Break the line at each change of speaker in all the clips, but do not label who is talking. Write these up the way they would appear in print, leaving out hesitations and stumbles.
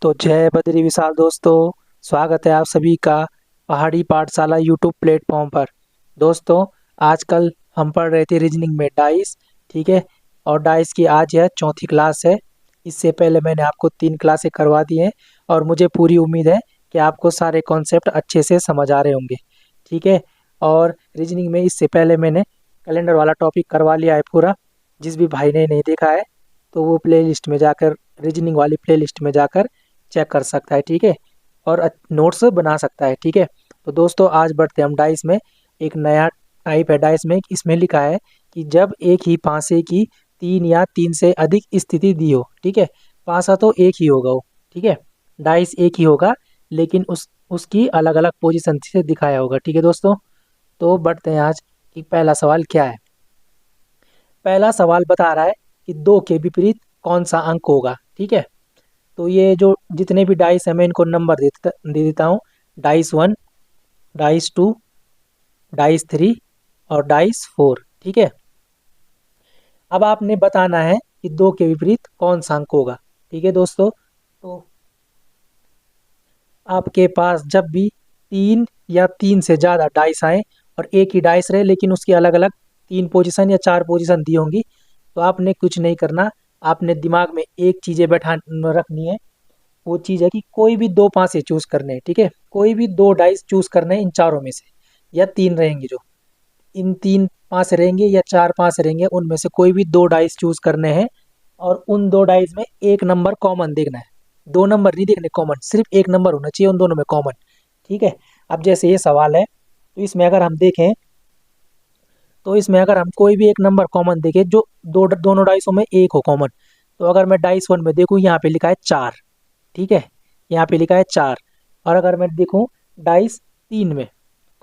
तो जय बद्री विशाल दोस्तों, स्वागत है आप सभी का पहाड़ी पाठशाला यूट्यूब प्लेटफॉर्म पर। दोस्तों, आजकल हम पढ़ रहे थे रीजनिंग में डाइस। ठीक है। और डाइस की आज यह चौथी क्लास है। इससे पहले मैंने आपको 3 क्लासें करवा दी हैं और मुझे पूरी उम्मीद है कि आपको सारे कॉन्सेप्ट अच्छे से समझ आ रहे होंगे। ठीक है। और रीजनिंग में इससे पहले मैंने कैलेंडर वाला टॉपिक करवा लिया है पूरा। जिस भी भाई ने नहीं देखा है तो वो प्लेलिस्ट में जाकर, रीजनिंग वाली प्लेलिस्ट में जाकर चेक कर सकता है। ठीक है। और नोट्स बना सकता है। ठीक है। तो दोस्तों, आज बढ़ते हैं हम डाइस में। एक नया टाइप है डाइस में। इसमें लिखा है कि जब एक ही पासे की 3 या 3 से अधिक स्थिति दी हो। ठीक है। पासा तो एक ही होगा वो। ठीक है। डाइस एक ही होगा, लेकिन उसकी अलग अलग पोजीशन से दिखाया होगा। ठीक है दोस्तों। तो बढ़ते हैं आज कि पहला सवाल क्या है। पहला सवाल बता रहा है कि 2 के विपरीत कौन सा अंक होगा। ठीक है। तो ये जो जितने भी डाइस है मैं इनको नंबर दे देता हूँ। डाइस 1, डाइस 2, डाइस 3 और डाइस 4। ठीक है। अब आपने बताना है कि 2 के विपरीत कौन सा अंक होगा। ठीक है दोस्तों। तो आपके पास जब भी 3 या 3 से ज़्यादा डाइस आए और एक ही डाइस रहे, लेकिन उसकी अलग अलग 3 पोजीशन या 4 पोजीशन दी होंगी, तो आपने कुछ नहीं करना। आपने दिमाग में एक चीज़ें बैठा रखनी है। वो चीज़ है कि कोई भी 2 पासे चूज करने हैं। ठीक है। कोई भी 2 डाइस चूज करने हैं इन चारों में से, या 3 रहेंगे जो, इन 3 पासे रहेंगे या 4 पासे रहेंगे, उनमें से कोई भी 2 डाइस चूज करने हैं। और उन 2 डाइस में एक नंबर कॉमन देखना है। 2 नंबर नहीं देखने कॉमन, सिर्फ एक नंबर होना चाहिए उन दोनों में कॉमन। ठीक है। अब जैसे ये सवाल है, तो इसमें अगर हम देखें, तो इसमें अगर हम कोई भी एक नंबर कॉमन देखें जो दोनों डाइसों में एक हो कॉमन, तो अगर मैं डाइस 1 में देखूँ, यहाँ पे लिखा है 4। ठीक है। यहाँ पे लिखा है 4। और अगर मैं देखूं डाइस 3 में,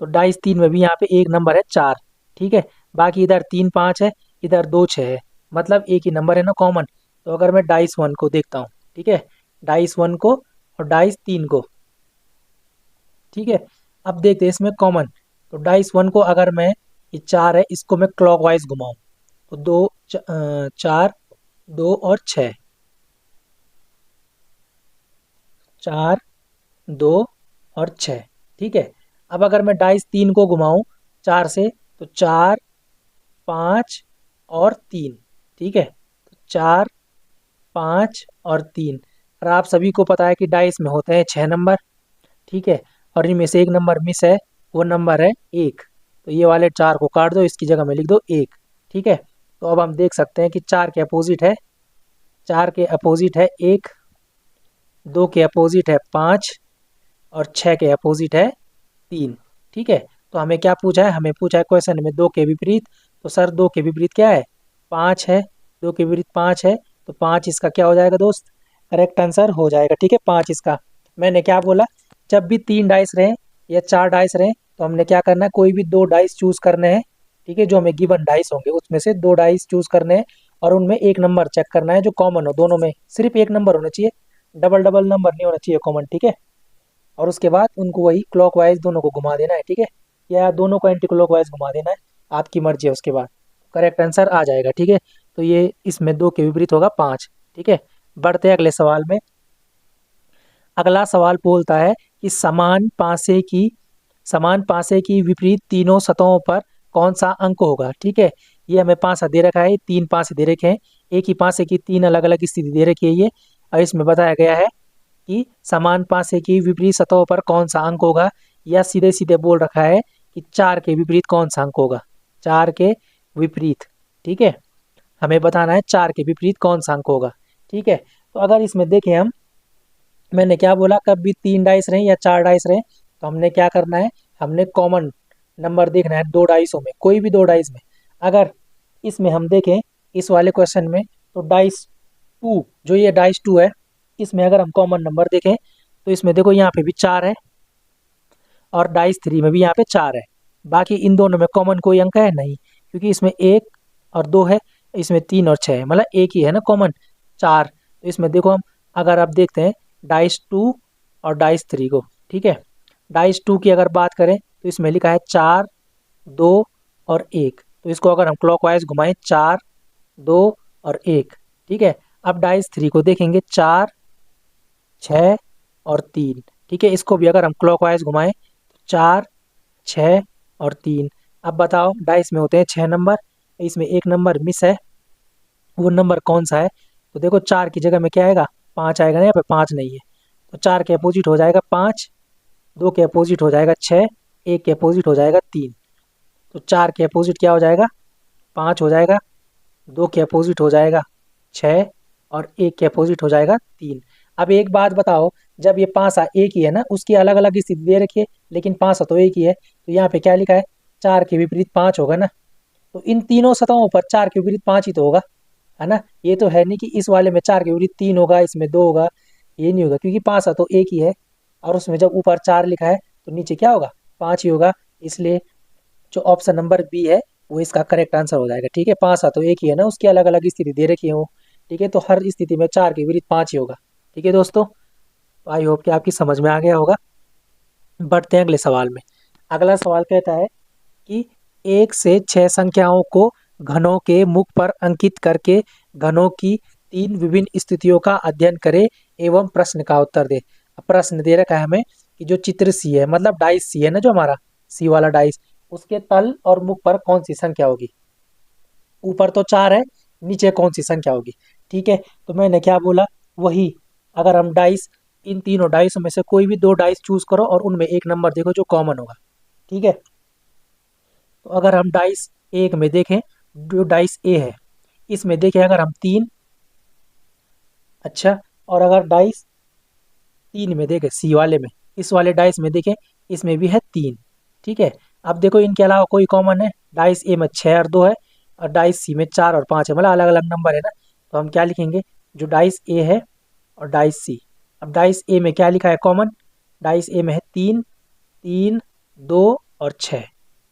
तो डाइस 3 में भी यहाँ पे एक नंबर है 4। ठीक है। बाकी इधर 3 5 है, इधर 2 6 है, मतलब एक ही नंबर है ना कॉमन। तो अगर मैं डाइस 1 को देखता हूँ, ठीक है, डाइस 1 को और डाइस 3 को, ठीक है, अब देखते हैं इसमें कॉमन। तो डाइस 1 को अगर मैं, ये 4 है, इसको मैं क्लॉकवाइज घुमाऊं, तो 4, 2 और 6, 4, 2 और 6। ठीक है। अब अगर मैं डाइस 3 को घुमाऊं 4 से, तो 4, 5 और 3। ठीक है। तो 4, 5 और 3। और आप सभी को पता है कि डाइस में होते हैं 6 नंबर। ठीक है। और इनमें से एक नंबर मिस है, वो नंबर है 1। तो ये वाले 4 को काट दो, इसकी जगह में लिख दो 1। ठीक है। तो अब हम देख सकते हैं कि 4 के अपोजिट है, 4 के अपोजिट है 1, 2 के अपोजिट है 5 और 6 के अपोजिट है 3। ठीक है। तो हमें क्या पूछा है, हमें पूछा है क्वेश्चन में 2 के विपरीत। तो सर 2 के विपरीत क्या है, 5 है। 2 के विपरीत 5 है, तो 5 इसका क्या हो जाएगा दोस्त, करेक्ट आंसर हो जाएगा। ठीक है, 5 इसका। मैंने क्या बोला, जब भी 3 डाइस रहे या 4 डाइस रहे, तो हमने क्या करना है, कोई भी 2 डाइस चूज करने हैं। ठीक है, जो हमें गिवन डाइस होंगे उसमें से 2 डाइस चूज करने हैं, और उनमें एक नंबर चेक करना है जो कॉमन हो। दोनों में सिर्फ एक नंबर होना चाहिए, डबल डबल नंबर नहीं होना चाहिए कॉमन। ठीक है। और उसके बाद उनको वही क्लॉकवाइज दोनों को घुमा देना है। ठीक है। या दोनों को एंटी क्लॉकवाइज घुमा देना है, आपकी मर्जी है। उसके बाद करेक्ट आंसर आ जाएगा। ठीक है। तो ये इसमें 2 के विपरीत होगा 5। ठीक है। बढ़ते हैं अगले सवाल में। अगला सवाल बोलता है कि समान पासे की विपरीत तीनों सतहों पर कौन सा अंक होगा। ठीक है। ये हमें पासा दे रखा है, 3 पासे दे रखे हैं, एक ही पासे की 3 अलग अलग स्थिति दे रखी है ये। और इसमें बताया गया है कि समान पासे की विपरीत सतहों पर कौन सा अंक होगा, या सीधे सीधे बोल रखा है कि 4 के विपरीत कौन सा अंक होगा। 4 के विपरीत। ठीक है। हमें बताना है 4 के विपरीत कौन सा अंक होगा। ठीक है। तो अगर इसमें देखें हम, मैंने क्या बोला, कब भी 3 डाइस रहे या 4 डाइस रहे, तो हमने क्या करना है, हमने कॉमन नंबर देखना है 2 डाइसों में, कोई भी 2 डाइस में। अगर इसमें हम देखें, इस वाले क्वेश्चन में, तो डाइस 2, जो ये डाइस 2 है, इसमें अगर हम कॉमन नंबर देखें, तो इसमें देखो यहाँ पे भी 4 है, और डाइस 3 में भी यहाँ पे 4 है। बाकी इन दोनों में कॉमन कोई अंक है नहीं, क्योंकि इसमें 1 और 2 है, इसमें 3 और 6 है, मतलब एक ही है ना कॉमन, 4। तो इसमें देखो हम, अगर आप देखते हैं डाइस 2 और डाइस 3 को, ठीक है, डाइस 2 की अगर बात करें, तो इसमें लिखा है 4, 2 और 1। तो इसको अगर हम क्लॉकवाइज घुमाएं, 4, 2 और 1। ठीक है। अब डाइस 3 को देखेंगे, 4, 6 और 3। ठीक है, इसको भी अगर हम क्लॉकवाइज घुमाएं तो 4, 6 और 3। अब बताओ, डाइस में होते हैं 6 नंबर, इसमें एक नंबर मिस है, वो नंबर कौन सा है? तो देखो 4 की जगह में क्या आएगा, 5 आएगा ना, यहाँ पे 5 नहीं है। तो 4 के अपोजिट हो जाएगा 5, 2 के अपोजिट हो जाएगा 6, 1 के अपोजिट हो जाएगा 3। तो 4 के अपोजिट क्या हो जाएगा, 5 हो जाएगा, 2 के अपोजिट हो जाएगा 6 और 1 के अपोजिट हो जाएगा 3। अब एक बात बताओ, जब ये पासा एक ही है ना, उसकी अलग अलग स्थिति दे रखी है, लेकिन पासा तो एक ही है, तो यहाँ पे क्या लिखा है, 4 के विपरीत 5 होगा ना। तो इन तीनों सतहों पर 4 के विपरीत 5 ही तो होगा, है ना। ये तो है नहीं कि इस वाले में 4 के विपरीत 3 होगा, इसमें 2 होगा, ये नहीं होगा, क्योंकि पासा तो एक ही है। और उसमें जब ऊपर 4 लिखा है तो नीचे क्या होगा, 5 ही होगा। इसलिए जो ऑप्शन नंबर बी है वो इसका करेक्ट आंसर हो जाएगा। ठीक है, पासा तो एक ही है ना, उसकी अलग अलग स्थिति दे रखी है वो। ठीक है, तो हर स्थिति में 4 के विपरीत 5 ही होगा। ठीक है दोस्तों, आई होप कि आपकी समझ में आ गया होगा। बढ़ते हैं अगले सवाल में। अगला सवाल कहता है कि 1 से 6 संख्याओं को घनों के मुख पर अंकित करके घनों की 3 विभिन्न स्थितियों का अध्ययन करें एवं प्रश्न का उत्तर दे। अब प्रश्न दे रखा है हमें कि जो चित्र सी है, मतलब डाइस सी है ना, जो हमारा सी वाला डाइस, उसके तल और मुख पर कौन सी संख्या होगी। ऊपर तो 4 है, नीचे कौन सी संख्या होगी। ठीक है, तो मैंने क्या बोला, वही, अगर हम डाइस, इन तीनों डाइस में से कोई भी 2 डाइस चूज करो और उनमें एक नंबर देखो जो कॉमन होगा। ठीक है, तो अगर हम डाइस एक में देखें, जो डाइस ए है, इसमें देखें अगर हम 3, अच्छा, और अगर डाइस 3 में देखें, सी वाले में, इस वाले डाइस में देखें, इसमें भी है 3। ठीक है, अब देखो इनके अलावा कोई कॉमन है, डाइस ए में 6 और 2 है, और डाइस सी में 4 और 5 है, मतलब अलग अलग नंबर है ना। तो हम क्या लिखेंगे, जो डाइस ए है और डाइस सी। अब डाइस ए में क्या लिखा है कॉमन, डाइस ए में है 3, 3, 2 और 6।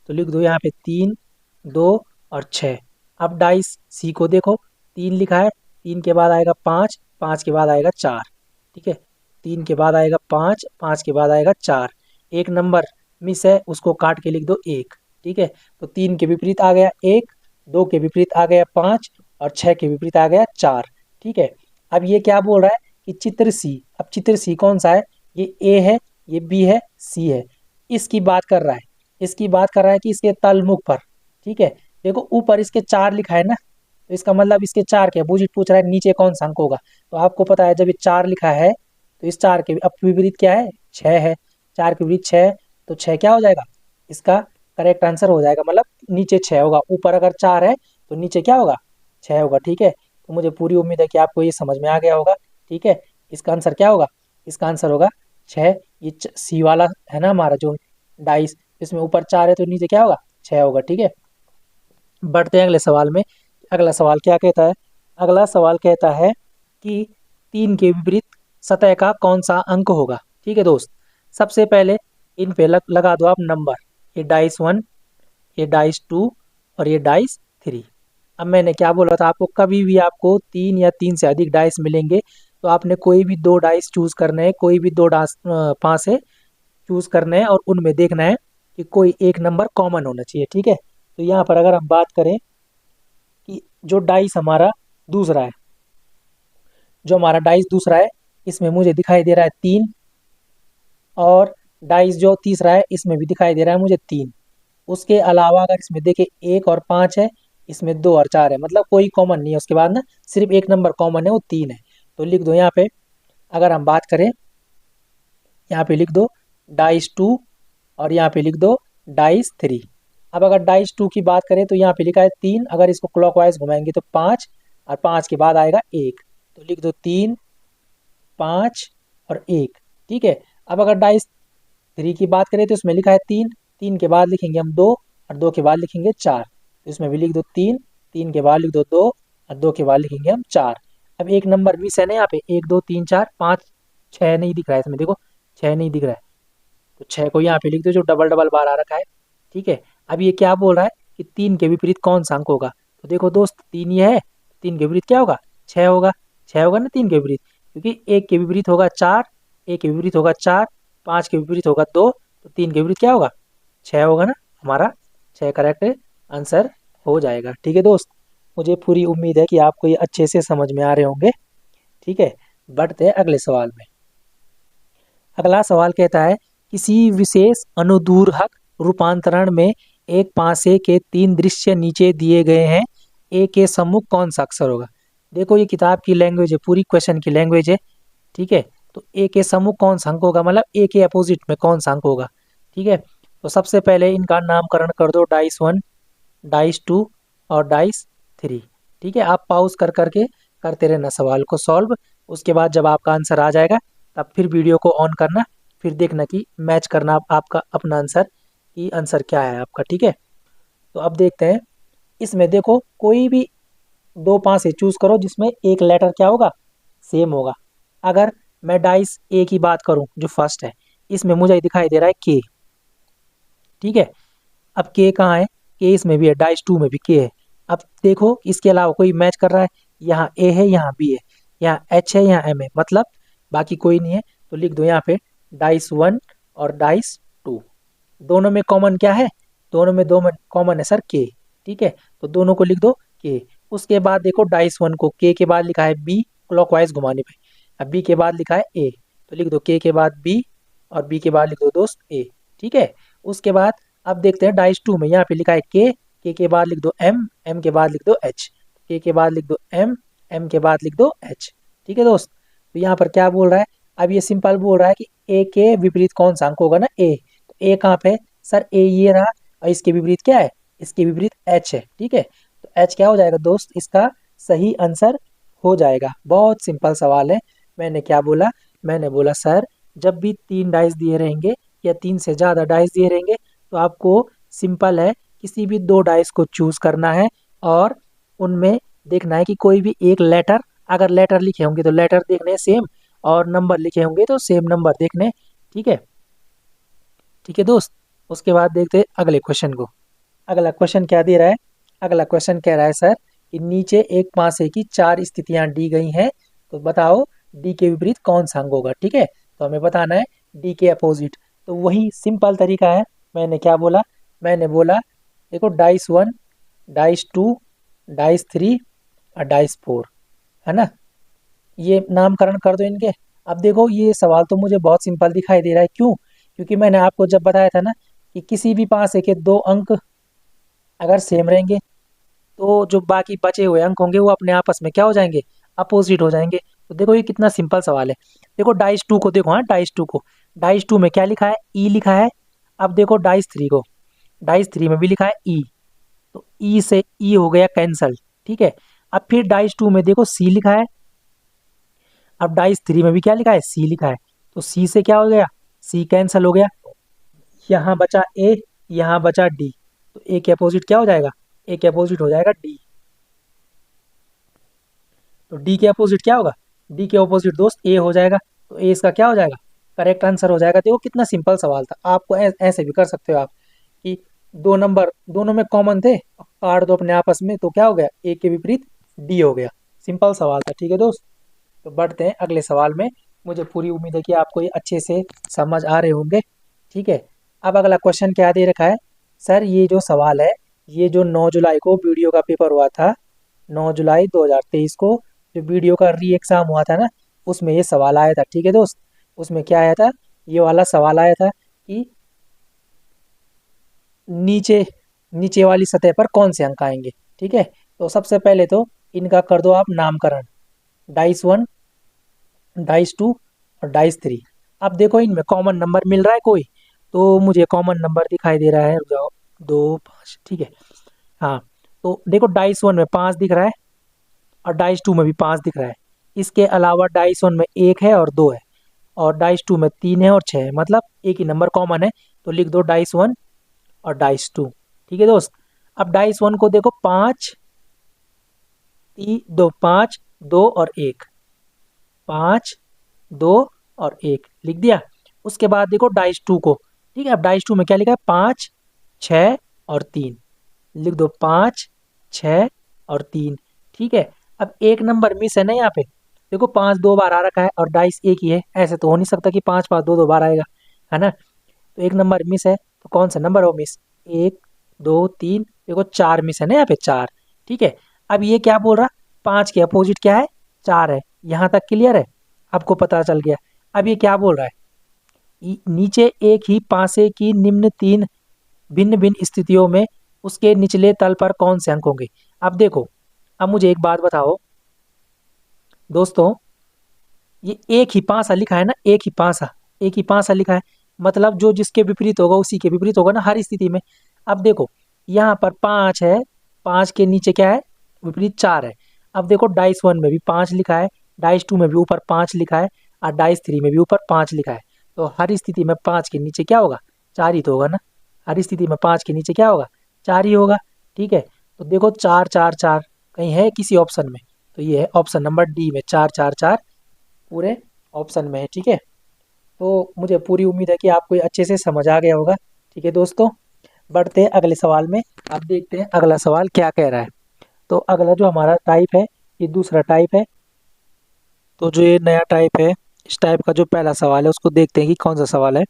तो लिख दो यहाँ पे 3, 2 और 6। अब डाइस सी को देखो, 3 लिखा है, 3 के बाद आएगा 5, 5 के बाद आएगा 4। ठीक है, 3 के बाद आएगा 5, 5 के बाद आएगा 4। एक नंबर मिस है, उसको काट के लिख दो 1। ठीक है, तो 3 के विपरीत आ गया 1, 2 के विपरीत आ गया 5 और 6 के विपरीत आ गया 4। ठीक है, अब ये क्या बोल रहा है कि चित्र सी, अब चित्र सी कौन सा है, ये ए है, ये बी है, सी है, इसकी बात कर रहा है। इसकी बात कर रहा है कि इसके तलमुख पर, ठीक है, देखो ऊपर इसके 4 लिखा है ना, तो इसका मतलब इसके 4 के अपोजिट पूछ रहा है, नीचे कौन सा अंक होगा। तो आपको पता है जब ये 4 लिखा है तो इस 4 के अब विपरीत क्या है, 6 है, 4 के विपरीत 6, तो 6 क्या हो जाएगा, इसका करेक्ट आंसर हो जाएगा, मतलब नीचे 6 होगा, ऊपर अगर 4 है तो नीचे क्या होगा, 6 होगा। ठीक है, तो मुझे पूरी उम्मीद है कि आपको ये समझ में आ गया होगा। ठीक है, इसका आंसर क्या होगा, इसका आंसर होगा 6। ये सी वाला है ना हमारा जो डाइस, इसमें ऊपर 4 है तो नीचे क्या होगा, 6 होगा। ठीक है, बढ़ते हैं अगले सवाल में। अगला सवाल क्या कहता है, अगला सवाल कहता है कि 3 के विपरीत सतह का कौन सा अंक होगा। ठीक है दोस्त, सबसे पहले इन पे लगा दो आप नंबर, ये डाइस 1, ये डाइस 2 और ये डाइस 3। अब मैंने क्या बोला था आपको, कभी भी आपको 3 या 3 से अधिक डाइस मिलेंगे तो आपने कोई भी 2 डाइस चूज करने हैं, कोई भी 2 डाइस पाँच से चूज करने हैं और उनमें देखना है कि कोई एक नंबर कॉमन होना चाहिए। ठीक है, तो यहाँ पर अगर हम बात करें कि जो डाइस हमारा दूसरा है, जो हमारा डाइस दूसरा है, इसमें मुझे दिखाई दे रहा है 3, और डाइस जो तीसरा है इसमें भी दिखाई दे रहा है मुझे 3। उसके अलावा अगर इसमें देखें 1 और 5 है, इसमें 2 और 4 है, मतलब कोई कॉमन नहीं है उसके बाद ना, सिर्फ एक नंबर कॉमन है, वो 3 है। तो लिख दो यहाँ पे, अगर हम बात करें, यहाँ पे लिख दो डाइस 2 और यहाँ पे लिख दो डाइस 3। अब अगर डाइस 2 की बात करें तो यहाँ पे लिखा है 3, अगर इसको क्लॉकवाइज घुमाएंगे तो 5, और 5 के बाद आएगा 1, तो लिख दो 3, 5 और 1। ठीक है, अब अगर डाइस 3 की बात करें तो इसमें लिखा है 3, 3 के बाद लिखेंगे हम 2 और 2 के बाद लिखेंगे 4, तो इसमें भी लिख दो 3, 3 के बाद लिख दो 2 और 2 के बाद लिखेंगे हम 4। अब एक नंबर मिस है ना यहाँ पे, 1 2 3 4 5, 6 नहीं दिख रहा है इसमें, देखो 6 नहीं दिख रहा है, तो 6 को यहाँ पे लिख दो जो डबल डबल बार आ रखा है। ठीक है, अब ये क्या बोल रहा है कि 3 के विपरीत कौन सा अंक होगा। तो देखो दोस्त, 3 ये है, 3 के विपरीत क्या होगा, 6 होगा। 6 होगा ना 3 के विपरीत, क्योंकि 1 के विपरीत होगा 4, 1 के विपरीत होगा 4, 5 के विपरीत होगा 2, तो 3 के विपरीत क्या होगा, 6 होगा ना हमारा। 6 करेक्ट आंसर हो जाएगा। ठीक है दोस्त, मुझे पूरी उम्मीद है कि आपको ये अच्छे से समझ में आ रहे होंगे। ठीक है, बढ़ते हैं अगले सवाल में। अगला सवाल कहता है किसी विशेष अनुदूरक रूपांतरण में एक पासे के 3 दृश्य नीचे दिए गए हैं, ए के सम्मुख कौन सा अक्षर होगा। देखो ये किताब की लैंग्वेज है, पूरी क्वेश्चन की लैंग्वेज है। ठीक है, तो ए के सम्मुख कौन सा अंक होगा, मतलब ए के अपोजिट में कौन सा अंक होगा। ठीक है, तो सबसे पहले इनका नामकरण कर दो, डाइस 1, डाइस 2 और डाइस 3। ठीक है, आप पॉज कर करके करते रहना सवाल को सॉल्व। उसके बाद जब आपका आंसर आ जाएगा तब फिर वीडियो को ऑन करना, फिर देखना कि मैच करना आपका अपना आंसर कि आंसर क्या है आपका। ठीक है, तो अब देखते हैं इसमें। देखो कोई भी 2 पासे चूज करो जिसमें एक लेटर क्या होगा, सेम होगा। अगर मैं डाइस ए की बात करूं जो फर्स्ट है, इसमें मुझे दिखाई दे रहा है के। ठीक है, अब के कहाँ है, के इसमें भी है, डाइस 2 में भी के है। अब देखो इसके अलावा कोई मैच कर रहा है, यहाँ ए है, यहाँ बी है, यहाँ एच है, यहाँ एम है, मतलब बाकी कोई नहीं है। तो लिख दो यहाँ पे डाइस 1 और डाइस 2। दोनों में कॉमन क्या है, दोनों में दो कॉमन है सर के। ठीक है, तो दोनों को लिख दो के। उसके बाद देखो डाइस 1 को के के बाद लिखा है बी, क्लॉकवाइज घुमाने पे। अब बी के बाद लिखा है ए, तो लिख दो के बाद बी और बी के बाद लिख दो दोस्त ए। ठीक है, उसके बाद अब देखते हैं डाइस 2 में, यहाँ पे लिखा है के बाद लिख दो एम, एम के बाद लिख दो एच, के बाद लिख दो एम, एम के बाद लिख दो एच। ठीक है दोस्त, तो यहाँ पर क्या बोल रहा है, अब ये सिंपल बोल रहा है कि ए के विपरीत कौन सा अंक होगा ना, ए। तो ए कहाँ पे, सर ए ये रहा, और इसके विपरीत क्या है, इसके विपरीत एच है। ठीक है, तो एच क्या हो जाएगा दोस्त, इसका सही आंसर हो जाएगा। बहुत सिंपल सवाल है। मैंने क्या बोला, मैंने बोला सर जब भी 3 डाइस दिए रहेंगे या 3 से ज़्यादा डाइस दिए रहेंगे तो आपको सिंपल है, किसी भी 2 डाइस को चूज करना है और उनमें देखना है कि कोई भी एक लेटर, अगर लेटर लिखे होंगे तो लेटर देखने सेम, और नंबर लिखे होंगे तो सेम नंबर देखने। ठीक है, ठीक है दोस्त। उसके बाद देखते हैं अगले क्वेश्चन को। अगला क्वेश्चन क्या दे रहा है, अगला क्वेश्चन कह रहा है सर कि नीचे एक पासे की 4 स्थितियां दी गई हैं, तो बताओ डी के विपरीत कौन सा अंग होगा। ठीक है, तो हमें बताना है डी के अपोजिट। तो वही सिंपल तरीका है। मैंने क्या बोला, मैंने बोला देखो डाइस 1, डाइस 2, डाइस 3 और डाइस 4, है ना। ये नामकरण कर दो इनके। अब देखो ये सवाल तो मुझे बहुत सिंपल दिखाई दे रहा है, क्यों, क्योंकि मैंने आपको जब बताया था ना कि किसी भी पासे के 2 अंक अगर सेम रहेंगे तो जो बाकी बचे हुए अंक होंगे वो अपने आपस में क्या हो जाएंगे, अपोजिट हो जाएंगे। तो देखो ये कितना सिंपल सवाल है। देखो डाइस 2 को देखो, हाँ डाइस 2 को, डाइस 2 में क्या लिखा है, ई लिखा है। अब देखो डाइस 3 को, डाइस 3 में भी लिखा है ई, तो ई से ई हो गया कैंसल। ठीक है, अब फिर डाइस 2 में देखो सी लिखा है, अब डाइस 3 में भी क्या लिखा है, सी लिखा है, तो सी से क्या हो गया, सी कैंसल हो गया। यहाँ बचा ए, यहाँ बचा डी, तो ए के अपोजिट क्या हो जाएगा, ए के अपोजिट हो जाएगा डी। तो डी के अपोजिट क्या होगा, डी के अपोजिट दोस्त ए हो जाएगा, तो ए इसका क्या हो जाएगा, करेक्ट आंसर हो जाएगा। देखो कितना सिंपल सवाल था। आपको ऐसे भी कर सकते हो आप कि 2 नंबर दोनों में कॉमन थे, काट दो अपने आपस में, तो क्या हो गया, ए के विपरीत डी हो गया। सिंपल सवाल था। ठीक है दोस्त, तो बढ़ते हैं अगले सवाल में। मुझे पूरी उम्मीद है कि आपको ये अच्छे से समझ आ रहे होंगे। ठीक है, अब अगला क्वेश्चन क्या दे रखा है, सर ये जो सवाल है, ये जो 9 जुलाई को वीडियो का पेपर हुआ था, 9 जुलाई 2023 को जो वीडियो का री एग्ज़ाम हुआ था ना, उसमें ये सवाल आया था। ठीक है दोस्त, उसमें क्या आया था, ये वाला सवाल आया था कि नीचे नीचे वाली सतह पर कौन से अंक आएंगे। ठीक है, तो सबसे पहले तो इनका कर दो आप नामकरण, डाइस 1, डाइस 2 और डाइस 3। अब देखो इनमें कॉमन नंबर मिल रहा है कोई, तो मुझे कॉमन नंबर दिखाई दे रहा है, रुक जाओ, 2 5। ठीक है, हाँ, तो देखो डाइस 1 में 5 दिख रहा है और डाइस 2 में भी 5 दिख रहा है। इसके अलावा डाइस 1 में 1 है और 2 है, और डाइस 2 में 3 है और 6 है, मतलब एक ही नंबर कॉमन है। तो लिख दो डाइस 1 और डाइस 2। ठीक है दोस्त, अब डाइस 1 को देखो 5 3 2, 5 2 और 1, 5 2 और 1 लिख दिया। उसके बाद देखो डाइस 2 को, ठीक है, अब डाइस 2 में क्या लिखा है, 5 6 और 3, लिख दो 5 6 और 3। ठीक है, अब एक नंबर मिस है ना यहाँ पे, देखो 5 2 बार आ रखा है और डाइस एक ही है, ऐसे तो हो नहीं सकता कि 5 5 2 2 बार आएगा, है ना। तो एक नंबर मिस है, तो कौन सा नंबर हो मिस, 1 2 3, देखो 4 मिस है ना यहाँ पे, 4। ठीक है, अब ये क्या बोल रहा, 5 के अपोजिट क्या है, 4 है। यहाँ तक क्लियर है, आपको पता चल गया। अब ये क्या बोल रहा है, नीचे एक ही पासे की निम्न तीन भिन्न भिन्न स्थितियों में उसके निचले तल पर कौन से अंक होंगे। अब देखो, अब मुझे एक बात बताओ दोस्तों, ये एक ही पासा लिखा है ना, एक ही पासा लिखा है, मतलब जो जिसके विपरीत होगा उसी के विपरीत होगा ना हर स्थिति में। अब देखो, यहाँ पर 5 है, 5 के नीचे क्या है, विपरीत 4 है। अब देखो डाइस 1 में भी 5 लिखा है, डाइस 2 में भी ऊपर 5 लिखा है, और डाइस 3 में भी ऊपर 5 लिखा है। तो हर स्थिति में 5 के नीचे क्या होगा, 4 ही तो होगा ना। हर स्थिति में 5 के नीचे क्या होगा, 4 ही होगा। ठीक है, तो देखो 4 4 4 कहीं है किसी ऑप्शन में, तो ये है ऑप्शन नंबर डी में 4 4 4 पूरे ऑप्शन में है। ठीक है, तो मुझे पूरी उम्मीद है कि आपको ये अच्छे से समझ आ गया होगा। ठीक है दोस्तों, बढ़ते हैं अगले सवाल में। अब देखते हैं अगला सवाल क्या कह रहा है। तो अगला जो हमारा टाइप है, ये दूसरा टाइप है। तो जो ये नया टाइप है, इस टाइप का जो पहला सवाल है उसको देखते हैं कि कौन सा सवाल है।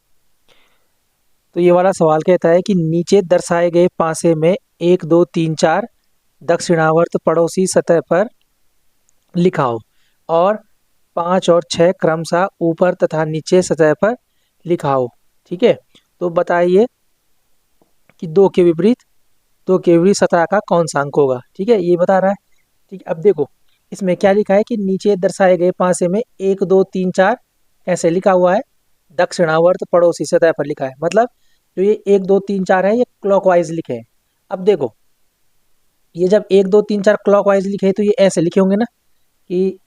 तो ये वाला सवाल कहता है कि नीचे दर्शाए गए पासे में 1 2 3 4 दक्षिणावर्त पड़ोसी सतह पर लिखा हो, और 5 और 6 क्रमशः ऊपर तथा नीचे सतह पर लिखा हो। ठीक है, तो बताइए कि दो के विपरीत सतह का कौन सा अंक होगा। ठीक है, ये बता रहा है। ठीक है, अब देखो इसमें क्या लिखा है कि नीचे दर्शाए गए पासे में 1 2 3 4 ऐसे लिखा हुआ है, दक्षिणावर्त पड़ोसी सतह पर लिखा है, मतलब जो ये 1 2 3 4 है ये क्लॉकवाइज लिखे हैं। अब देखो, ये जब 1 2 3 4 क्लॉकवाइज लिखे हैं तो ये ऐसे लिखे होंगे ना, कि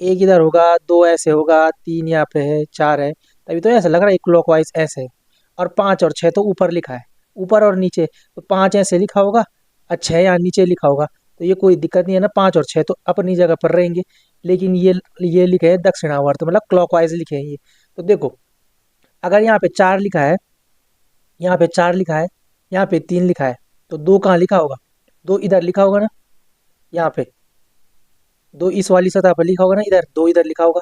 एक इधर होगा, दो ऐसे होगा, तीन यहाँ पे है, चार है, तभी तो ऐसा लग रहा है एक क्लॉकवाइज ऐसे है। और 5 और 6 तो ऊपर लिखा है, ऊपर और नीचे, तो 5 ऐसे लिखा होगा और 6 यहाँ नीचे लिखा होगा, तो ये कोई दिक्कत नहीं है ना, 5 और 6 तो अपनी जगह पर रहेंगे। लेकिन ये लिखे हैं दक्षिणावर्त, मतलब क्लॉकवाइज लिखे हैं ये। तो देखो, अगर यहाँ पे 4 लिखा है, यहाँ पे 4 लिखा है, यहाँ पे 3 लिखा है, तो दो कहाँ लिखा होगा, दो इधर लिखा होगा ना, यहाँ पे दो इस वाली सतह पर लिखा होगा ना, इधर दो इधर लिखा होगा,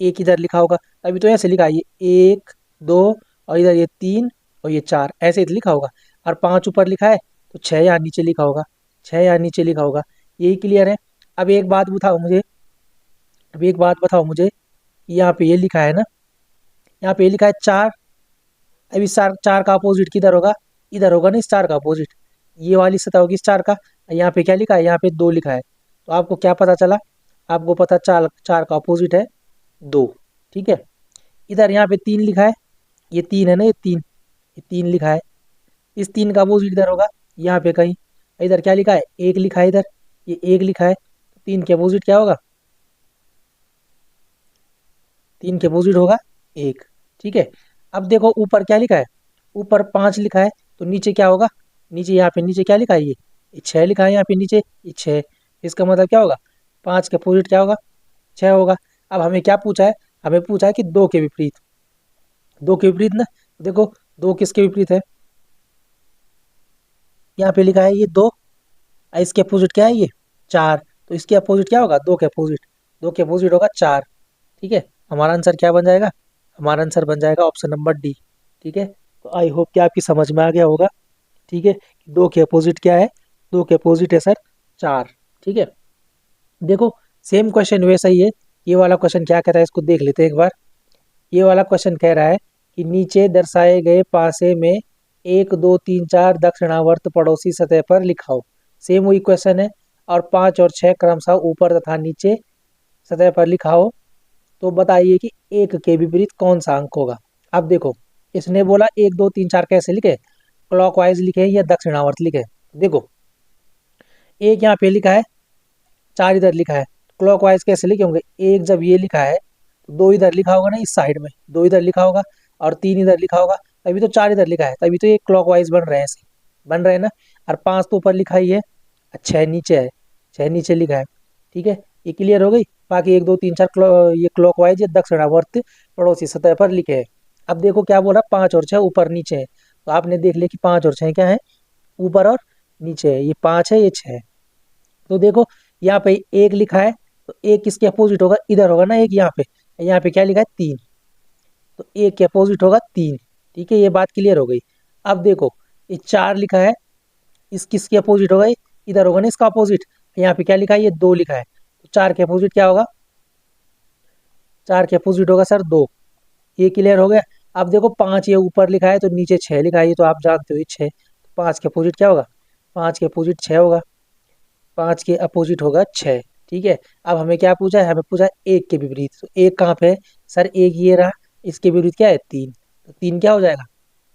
एक इधर लिखा होगा, अभी तो ऐसे लिखा है ये 1 2, और इधर ये 3 और ये 4 ऐसे ही लिखा होगा। और 5 ऊपर लिखा है तो 6 यहाँ नीचे लिखा होगा, 6 यहाँ नीचे लिखा होगा। यही क्लियर है। अब एक बात बताओ मुझे, अब एक बात बताओ मुझे, यहाँ पे ये लिखा है ना, यहाँ पे ये लिखा है 4, अब इस 4 का अपोजिट किधर होगा, इधर होगा ना, इस 4 का अपोजिट ये वाली सतह होगी इस 4 का। यहाँ पे क्या लिखा है, यहाँ पे 2 लिखा है, तो आपको क्या पता चला, आपको पता 4 का अपोजिट है 2। ठीक है, इधर यहाँ पे 3 लिखा है, ये 3 है ना, ये 3 लिखा है, इस 3 का अपोजिट इधर होगा, यहाँ पे कहीं। इधर क्या लिखा है, 1 लिखा है, इधर ये 1 लिखा है, 3 के अपोजिट क्या होगा, 3 के अपोजिट होगा 1। ठीक है, अब देखो ऊपर क्या लिखा है, ऊपर 5 लिखा है, तो नीचे क्या होगा, नीचे यहाँ पे नीचे क्या लिखा है, ये 6 लिखा है यहाँ पे नीचे, ये 6, इसका मतलब क्या होगा, 5 के अपोजिट क्या होगा, 6 होगा। अब हमें क्या पूछा है, हमें पूछा है कि दो के विपरीत, दो के विपरीत ना, देखो दो किसके विपरीत है, यहाँ पे लिखा है ये 2, इसके अपोजिट क्या है ये 4, तो इसके अपोजिट क्या होगा, दो के अपोजिट होगा 4। ठीक है, हमारा आंसर क्या बन जाएगा, हमारा आंसर बन जाएगा ऑप्शन नंबर डी। ठीक है, तो आई होप कि आपकी समझ में आ गया होगा। ठीक है, दो के अपोजिट क्या है, दो के अपोजिट है सर 4। ठीक है, देखो सेम क्वेश्चन वैसा ही है। ये वाला क्वेश्चन क्या कहता है इसको देख लेते हैं एक बार। ये वाला क्वेश्चन कह रहा है कि नीचे दर्शाए गए पासे में 1 2 3 4 दक्षिणावर्त पड़ोसी सतह पर लिखाओ। सेम वही क्वेश्चन है, और 5 और 6 क्रमशः ऊपर तथा नीचे सतह पर लिखाओ। तो बताइए कि एक के विपरीत कौन सा अंक होगा। अब देखो, इसने बोला 1 2 3 4 कैसे लिखे, क्लॉकवाइज लिखे या दक्षिणावर्त लिखे। देखो, एक यहाँ पे लिखा है, 4 इधर लिखा है, क्लॉकवाइज कैसे लिखे होंगे, एक जब ये लिखा है तो 2 इधर लिखा होगा ना, इस साइड में 2 इधर लिखा होगा, और 3 इधर लिखा होगा, तभी तो 4 इधर लिखा है, तभी तो ये क्लॉकवाइज बन रहे हैं, ऐसे बन रहे हैं ना। और 5 तो ऊपर लिखा ही है, 6 नीचे है, 6 नीचे लिखा है। ठीक है, ये क्लियर हो गई। बाकी 1 2 3 4 ये क्लॉकवाइज या दक्षिणावर्त पड़ोसी सतह पर लिखे है। अब देखो क्या बोला, 5 और 6 ऊपर नीचे है, तो आपने देख लिया कि 5 और 6 क्या है, ऊपर और नीचे है, ये 5 है ये 6 है। तो देखो यहाँ पे एक लिखा है, तो एक किसके अपोजिट होगा, इधर होगा ना एक, यहाँ पे क्या लिखा है 3, तो एक के अपोजिट होगा 3। ठीक है, ये बात क्लियर हो गई। अब देखो ये 4 लिखा है, इस किसके अपोजिट होगा, इधर होगा ना इसका अपोजिट, यहाँ पे क्या लिखा है, ये 2 लिखा है, तो 4 के अपोजिट क्या होगा, 4 के अपोजिट होगा सर 2। ये क्लियर हो गया। अब देखो 5 ये ऊपर लिखा है तो नीचे 6 लिखा है, ये तो आप जानते हो ही 6। 5 के अपोजिट क्या होगा? 5 के अपोजिट 6 होगा। 5 के अपोजिट होगा 6। ठीक है। अब हमें क्या पूछा है? हमें पूछा है 1 के विपरीत। तो 1 कहाँ पे है? सर 1 ये रहा, इसके विपरीत क्या है? 3। तो 3 क्या हो जाएगा?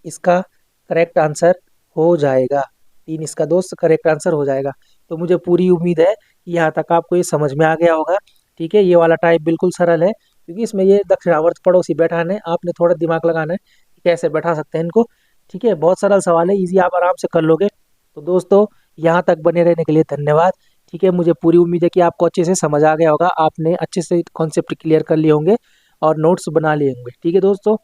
इसका करेक्ट आंसर हो जाएगा। 3 इसका दोस्त करेक्ट आंसर हो जाएगा। तो मुझे पूरी उम्मीद है कि यहाँ तक आपको ये समझ में आ गया होगा। ठीक है, ये वाला टाइप बिल्कुल सरल है, क्योंकि इसमें ये दक्षिणावर्त पड़ोसी बैठाने हैं, आपने थोड़ा दिमाग लगाना है कि कैसे बैठा सकते हैं इनको। ठीक है, बहुत सरल सवाल है, इजी, आप आराम से कर लोगे। तो दोस्तों, यहाँ तक बने रहने के लिए धन्यवाद। ठीक है, मुझे पूरी उम्मीद है कि आपको अच्छे से समझ आ गया होगा, आपने अच्छे से कॉन्सेप्ट क्लियर कर लिए होंगे और नोट्स बना लिए होंगे। ठीक है दोस्तों।